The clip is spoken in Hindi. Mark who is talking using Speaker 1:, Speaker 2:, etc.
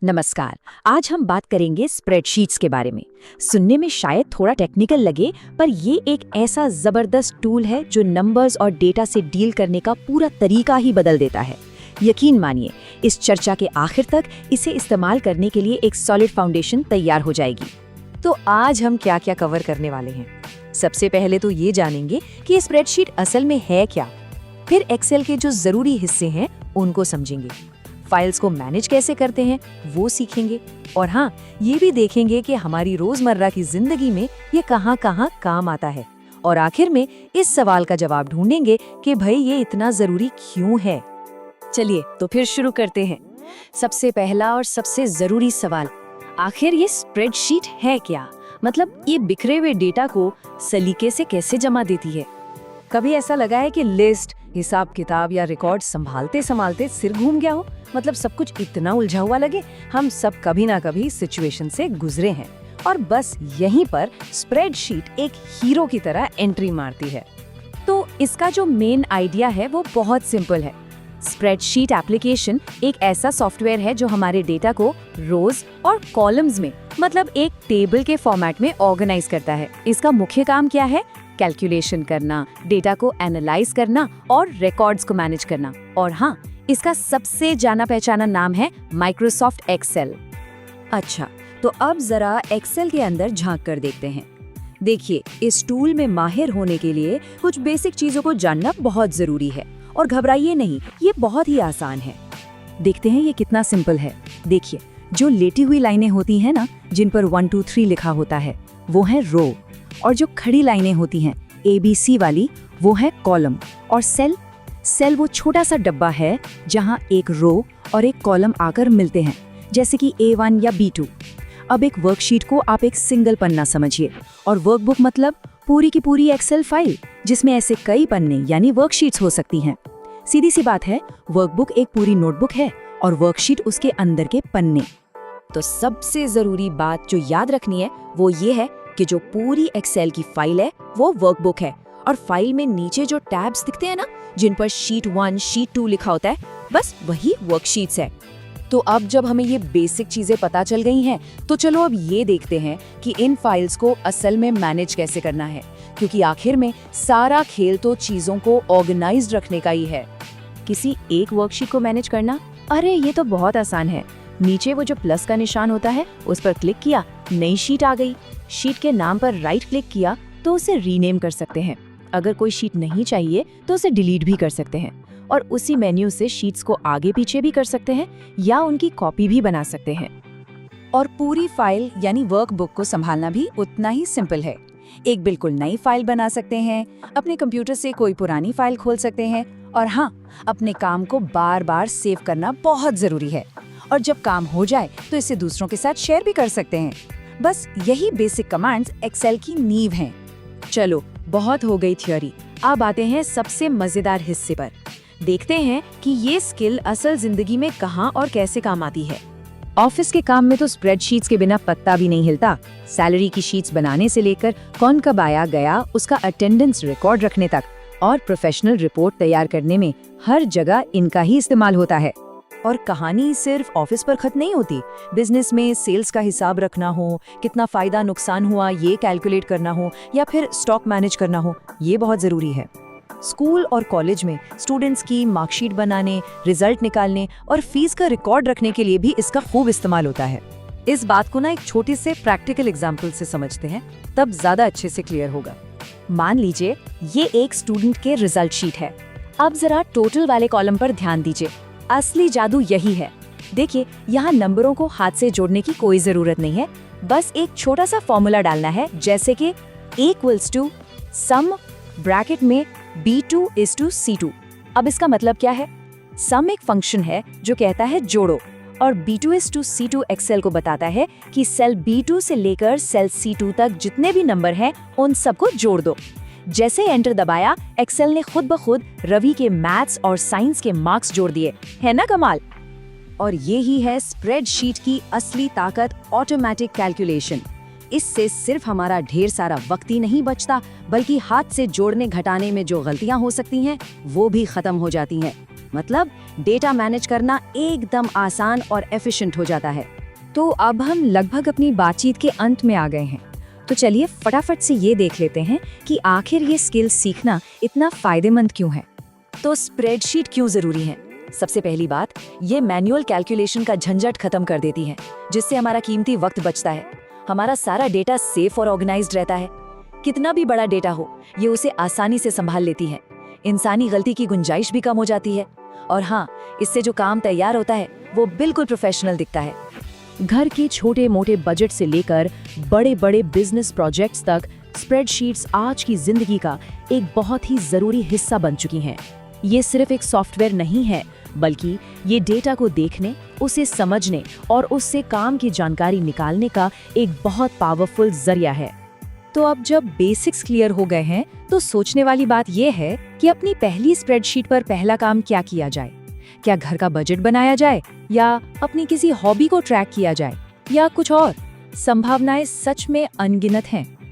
Speaker 1: नमस्कार। आज हम बात करेंगे स्प्रेडशीट्स के बारे में। सुनने में शायद थोड़ा टेक्निकल लगे, पर ये एक ऐसा जबरदस्त टूल है जो नंबर्स और डेटा से डील करने का पूरा तरीका ही बदल देता है। यकीन मानिए, इस चर्चा के आखिर तक इसे इस्तेमाल करने के लिए एक सॉलिड फाउंडेशन तैयार हो जाएगी।
Speaker 2: तो आज हम क्या क्या कवर करने वाले हैं। सबसे पहले तो ये जानेंगे कि स्प्रेडशीट असल में है क्या। फिर एक्सेल के जो जरूरी हिस्से हैं उनको समझेंगे। फाइल्स को मैनेज कैसे करते हैं वो सीखेंगे। और हाँ, ये भी देखेंगे कि हमारी रोजमर्रा की जिंदगी में ये कहाँ कहाँ काम आता है। और आखिर में इस सवाल का जवाब ढूंढेंगे कि भाई ये इतना जरूरी क्यों है।
Speaker 1: चलिए तो फिर शुरू करते हैं। सबसे पहला और सबसे जरूरी सवाल, आखिर ये स्प्रेडशीट है क्या? मतलब ये बिखरे हुए डेटा को सलीके से कैसे जमा देती है?
Speaker 2: कभी ऐसा लगा है कि लिस्ट, हिसाब किताब या रिकॉर्ड संभालते संभालते सिर घूम गया हो? मतलब सब कुछ इतना उलझा हुआ लगे। हम सब कभी ना कभी सिचुएशन से गुजरे हैं और बस यहीं पर स्प्रेडशीट एक हीरो की तरह एंट्री मारती है।
Speaker 1: तो इसका जो मेन आइडिया है वो बहुत सिंपल है। स्प्रेडशीट एप्लीकेशन एक ऐसा सॉफ्टवेयर है जो हमारे डेटा को रोज और कॉलम्स में, मतलब एक टेबल के फॉर्मेट में ऑर्गेनाइज करता है। इसका मुख्य काम क्या है? कैलकुलेशन करना, डेटा को एनालाइज करना और रिकॉर्ड्स को मैनेज करना। और हाँ, इसका सबसे जाना पहचाना नाम है माइक्रोसॉफ्ट एक्सेल।
Speaker 2: अच्छा, तो अब जरा एक्सेल के अंदर झांक कर देखते हैं। देखिए, इस टूल में माहिर होने के लिए कुछ बेसिक चीजों को जानना बहुत जरूरी है। और घबराइए नहीं, ये बहुत ही आसान है। देखते हैं ये कितना सिंपल है। देखिए, जो लेटी हुई लाइनें होती हैं ना, जिन पर 1 2 3 लिखा होता है, वो है रो। और जो खड़ी लाइनें होती हैं ABC वाली, वो है कॉलम। और सेल वो छोटा सा डब्बा है जहां एक रो और एक कॉलम आकर मिलते हैं, जैसे कि A1 या B2। अब एक वर्कशीट को आप एक सिंगल पन्ना समझिए, और वर्कबुक मतलब पूरी की पूरी एक्सेल फाइल जिसमें ऐसे कई पन्ने यानी वर्कशीट्स हो सकती हैं। सीधी सी बात है, वर्कबुक एक पूरी नोटबुक है और वर्कशीट उसके अंदर के पन्ने। तो सबसे जरूरी बात जो याद रखनी है वो ये है कि जो पूरी एक्सेल की फाइल है वो वर्कबुक है, और फाइल में नीचे जो टैब्स दिखते हैं ना, जिन पर शीट 1, शीट 2 लिखा होता है, बस वही वर्कशीट्स है। तो अब जब हमें ये बेसिक चीजें पता चल गई हैं, तो चलो अब ये देखते हैं कि इन फाइल्स को असल में मैनेज कैसे करना है, क्योंकि आखिर में सारा खेल तो चीजों को ऑर्गेनाइज्ड रखने का ही है। किसी एक वर्कशीट को मैनेज करना, अरे ये तो बहुत आसान है। नीचे वो जो प्लस का निशान होता है उस पर क्लिक किया, नई शीट आ गई। शीट के नाम पर राइट क्लिक किया तो उसे रीनेम कर सकते हैं। अगर कोई शीट नहीं चाहिए तो उसे डिलीट भी कर सकते हैं, और उसी मेन्यू से शीट्स को आगे पीछे भी कर सकते हैं या उनकी कॉपी भी बना सकते हैं। और पूरी फाइल यानी वर्कबुक को संभालना भी उतना ही सिंपल है। एक बिल्कुल नई फाइल बना सकते हैं, अपने कंप्यूटर से कोई पुरानी फाइल खोल सकते हैं, और हाँ, अपने काम को बार बार सेव करना बहुत जरूरी है। और जब काम हो जाए तो इसे दूसरों के साथ शेयर भी कर सकते हैं। बस यही बेसिक कमांड्स एक्सेल की नींव हैं। चलो, बहुत हो गई थ्योरी, अब आते हैं सबसे मजेदार हिस्से पर। देखते हैं कि ये स्किल असल जिंदगी में कहाँ और कैसे काम आती है। ऑफिस के काम में तो स्प्रेडशीट्स के बिना पत्ता भी नहीं हिलता। सैलरी की शीट्स बनाने से लेकर कौन कब आया गया उसका अटेंडेंस रिकॉर्ड रखने तक, और प्रोफेशनल रिपोर्ट तैयार करने में हर जगह इनका ही इस्तेमाल होता है। और कहानी सिर्फ ऑफिस पर खत्म नहीं होती। बिजनेस में सेल्स का हिसाब रखना हो, कितना फायदा नुकसान हुआ ये कैलकुलेट करना हो, या फिर स्टॉक मैनेज करना हो, ये बहुत जरूरी है। स्कूल और कॉलेज में स्टूडेंट्स की मार्कशीट बनाने, रिजल्ट निकालने और फीस का रिकॉर्ड रखने के लिए भी इसका खूब इस्तेमाल होता है। इस बात को ना एक छोटे से प्रैक्टिकल एग्जाम्पल से समझते हैं, तब ज्यादा अच्छे से क्लियर होगा। मान लीजिए ये एक स्टूडेंट के रिजल्ट शीट है। अब जरा टोटल वाले कॉलम पर ध्यान दीजिए। असली जादू यही है। देखिए, यहाँ नंबरों को हाथ से जोड़ने की कोई जरूरत नहीं है। बस एक छोटा सा फॉर्मूला डालना है, जैसे कि A = सम ब्रैकेट में B2 = C2। अब इसका मतलब क्या है? सम एक फंक्शन है जो कहता है जोड़ो, और B2 = C2 एक्सेल को बताता है कि सेल B2 से लेकर सेल C2 तक जितने भी नंबर हैं उन सबको जोड़ दो। जैसे एंटर दबाया, एक्सेल ने खुद ब खुद रवि के मैथ्स और साइंस के मार्क्स जोड़ दिए। है ना कमाल? और ये ही है स्प्रेडशीट की असली ताकत, ऑटोमेटिक कैलकुलेशन। इससे सिर्फ हमारा ढेर सारा वक्त ही नहीं बचता, बल्कि हाथ से जोड़ने घटाने में जो गलतियां हो सकती हैं वो भी खत्म हो जाती हैं। मतलब डेटा मैनेज करना एकदम आसान और एफिशिएंट हो जाता है।
Speaker 1: तो अब हम लगभग अपनी बातचीत के अंत में आ गए हैं। तो चलिए फटाफट से ये देख लेते हैं कि आखिर ये स्किल सीखना इतना फायदेमंद क्यों है।
Speaker 2: तो स्प्रेडशीट क्यों जरूरी है? सबसे पहली बात, ये मैनुअल कैलकुलेशन का झंझट खत्म कर देती है, जिससे हमारा कीमती वक्त बचता है। हमारा सारा डेटा सेफ और ऑर्गेनाइज्ड रहता है। कितना भी बड़ा डेटा हो, ये उसे आसानी से संभाल लेती है। इंसानी गलती की गुंजाइश भी कम हो जाती है। और हाँ, इससे जो काम तैयार होता है वो बिल्कुल प्रोफेशनल दिखता है।
Speaker 3: घर के छोटे मोटे बजट से लेकर बड़े बड़े बिजनेस प्रोजेक्ट्स तक स्प्रेडशीट्स आज की जिंदगी का एक बहुत ही जरूरी हिस्सा बन चुकी हैं। ये सिर्फ एक सॉफ्टवेयर नहीं है, बल्कि ये डेटा को देखने, उसे समझने और उससे काम की जानकारी निकालने का एक बहुत पावरफुल जरिया है।
Speaker 1: तो अब जब बेसिक्स क्लियर हो गए हैं, तो सोचने वाली बात यह है कि अपनी पहली स्प्रेडशीट पर पहला काम क्या किया जाए। क्या घर का बजट बनाया जाए, या अपनी किसी हॉबी को ट्रैक किया जाए, या कुछ और? संभावनाएं सच में अनगिनत हैं।